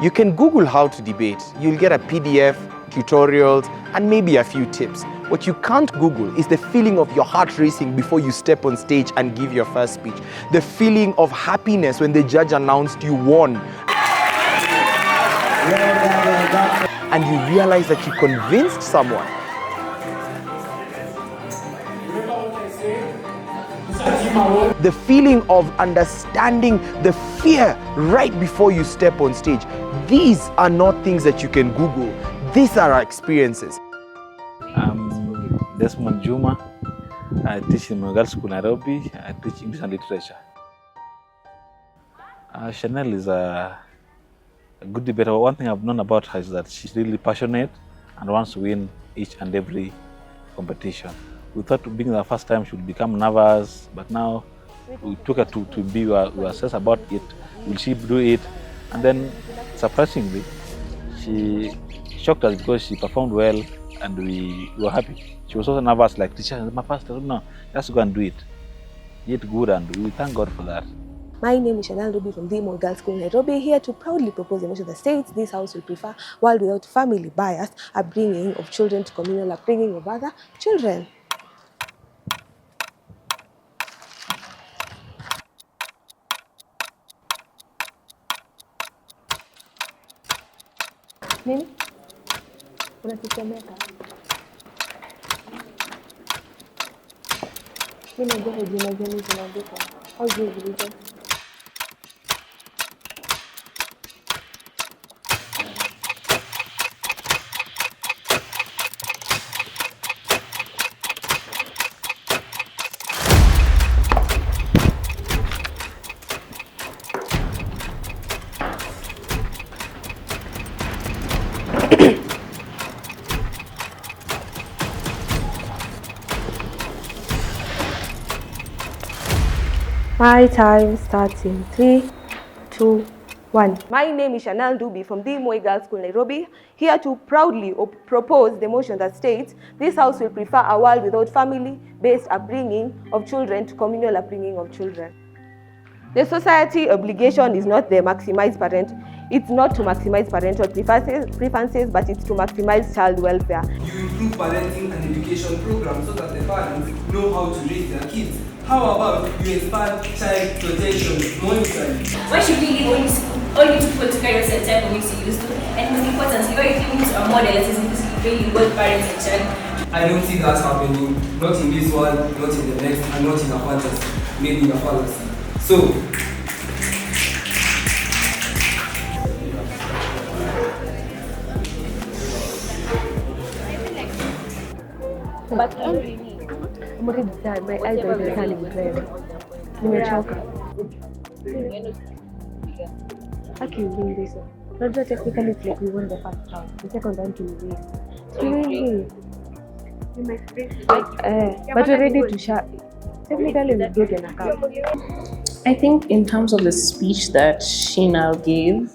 You can Google how to debate. You'll get a PDF, tutorials, and maybe a few tips. What you can't Google is the feeling of your heart racing before you step on stage and give your first speech. The feeling of happiness when the judge announced you won. And you realize that you convinced someone. The feeling of understanding the fear right before you step on stage. These are not things that you can Google. These are our experiences. Desmond Juma. I teach in Girls School, Nairobi. I teach English and literature. Chanel is a good debater. One thing I've known about her is that she's really passionate and wants to win each and every competition. We thought being the first time she would become nervous, but now we took her to be, we assess about it. Will she do it? And then, surprisingly, she shocked us because she performed well and we were happy. She was also nervous, like, teacher, my first time, no, just go and do it. You did good and we thank God for that. My name is Ndubi from the Girls School, Nairobi, here to proudly propose the motion that states this house will prefer world without family bias, upbringing of children to communal upbringing of other children. Nini? Unakisemeka? Mimi najua jina gani zinaandika. Au je zilizo? My time starts in 3, 2, 1. My name is Ndubi from the Girls School, Nairobi, here to proudly propose the motion that states this house will prefer a world without family-based upbringing of children to communal upbringing of children. The society obligation is not to maximize parental preferences, but it's to maximize child welfare. You improve parenting and education programs so that the parents know how to raise their kids. How about you expand child protection monitoring? Why should we leave only two people to carry us at a time when we used to? And most importantly, why are you a model that is inclusively both parents and child? I don't see that happening, not in this world, not in the next, and not in a fantasy, maybe in a fallacy. So, But I'm already done. My eyes are turning red. Nimechoka. Aki win this one. Not just technically it's like we won the first round. The second round to win. Really? But we're ready to share. Technically we're good in a cup. I think in terms of the speech that she now gave,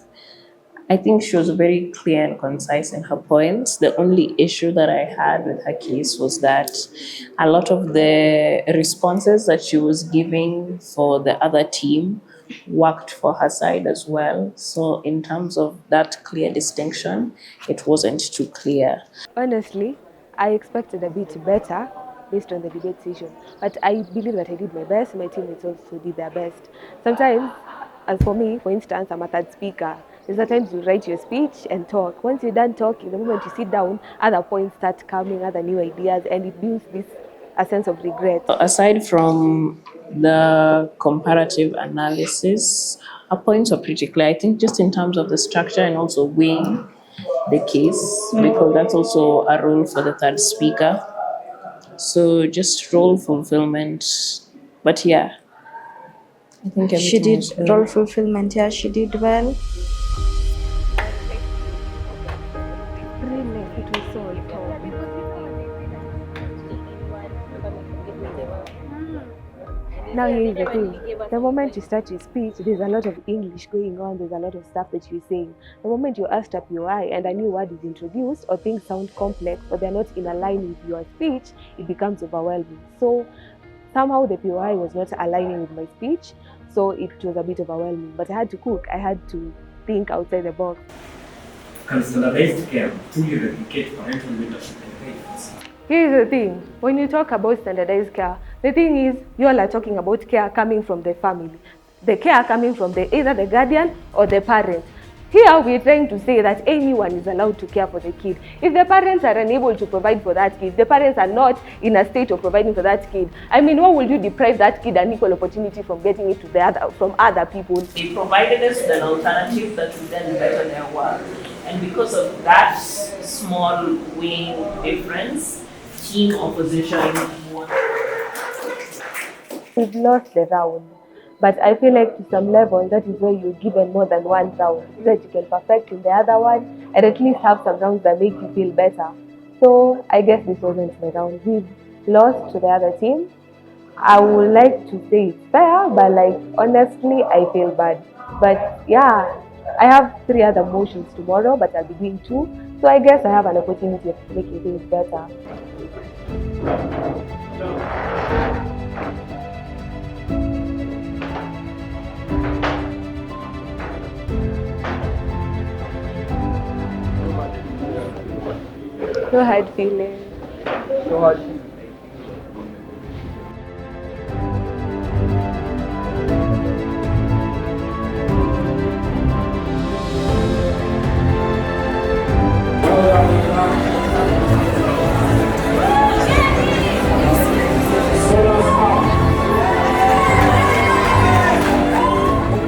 I think she was very clear and concise in her points. The only issue that I had with her case was that a lot of the responses that she was giving for the other team worked for her side as well. So in terms of that clear distinction, it wasn't too clear. Honestly, I expected a bit better based on the debate session, but I believe that I did my best. My teammates also did their best. Sometimes, as for me, for instance, I'm a third speaker. There's a time you write your speech and talk. Once you're done talking, the moment you sit down, other points start coming, other new ideas, and it builds a sense of regret. Aside from the comparative analysis, her points are pretty clear. I think just in terms of the structure and also weighing the case, because that's also a role for the third speaker. So just role fulfillment. But yeah, I think she did role fulfillment. Yeah, she did well. Now here is the thing. The moment you start your speech, there's a lot of English going on, there's a lot of stuff that you're saying. The moment you asked up your eye and a new word is introduced or things sound complex or they're not in line with your speech, it becomes overwhelming. So somehow the POI was not aligning with my speech, so it was a bit overwhelming. But I had to cook, I had to think outside the box. Can standardized care truly replicate parental leadership in parents? Here's the thing, when you talk about standardized care, the thing is, you all are talking about care coming from the family. The care coming from either the guardian or the parent. Here we're trying to say that anyone is allowed to care for the kid. If the parents are unable to provide for that kid, the parents are not in a state of providing for that kid, I mean, why would you deprive that kid an equal opportunity from getting it from other people? They provided us with an alternative that would then better their work. And because of that small wing difference, team opposition won. We've lost the round. But I feel like to some level, that is where you're given more than one round, so that you can perfect in the other one and at least have some rounds that make you feel better. So I guess this wasn't my round. We've lost to the other team. I would like to say it's fair, but like honestly, I feel bad. But yeah, I have 3 other motions tomorrow, but I'll be doing 2. So I guess I have an opportunity of making things better. No hard feelings. So hard.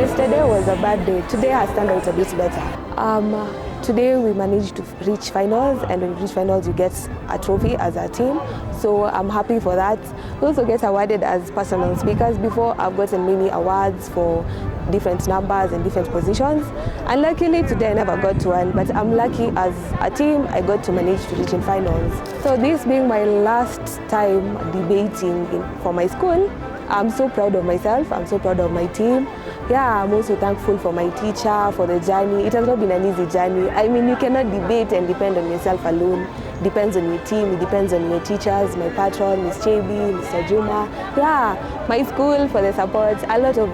Yesterday was a bad day. Today has turned out a bit better. Today we managed to reach finals, and when we reach finals we get a trophy as a team. So I'm happy for that. We also get awarded as personal speakers. Before, I've gotten many awards for different numbers and different positions. And luckily today I never got one, but I'm lucky as a team I got to manage to reach in finals. So this being my last time debating for my school, I'm so proud of myself, I'm so proud of my team. Yeah, I'm also thankful for my teacher, for the journey. It has not been an easy journey. I mean, you cannot debate and depend on yourself alone. It depends on your team, it depends on your teachers, my patron, Ms. Chebi, Mr. Juma. Yeah, my school for the support. A lot of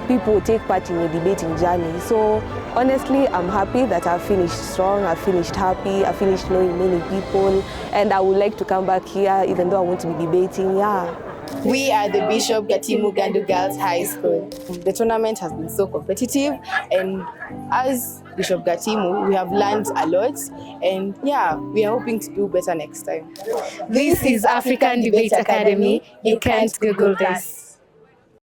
people take part in your debating journey. So honestly, I'm happy that I've finished strong, I've finished happy, I've finished knowing many people, and I would like to come back here even though I want to be debating. Yeah. We are the Bishop Gatimu Gandu Girls High School. The tournament has been so competitive, and as Bishop Gatimu, we have learned a lot, and yeah, we are hoping to do better next time. This is African Debate Academy. You can't Google this.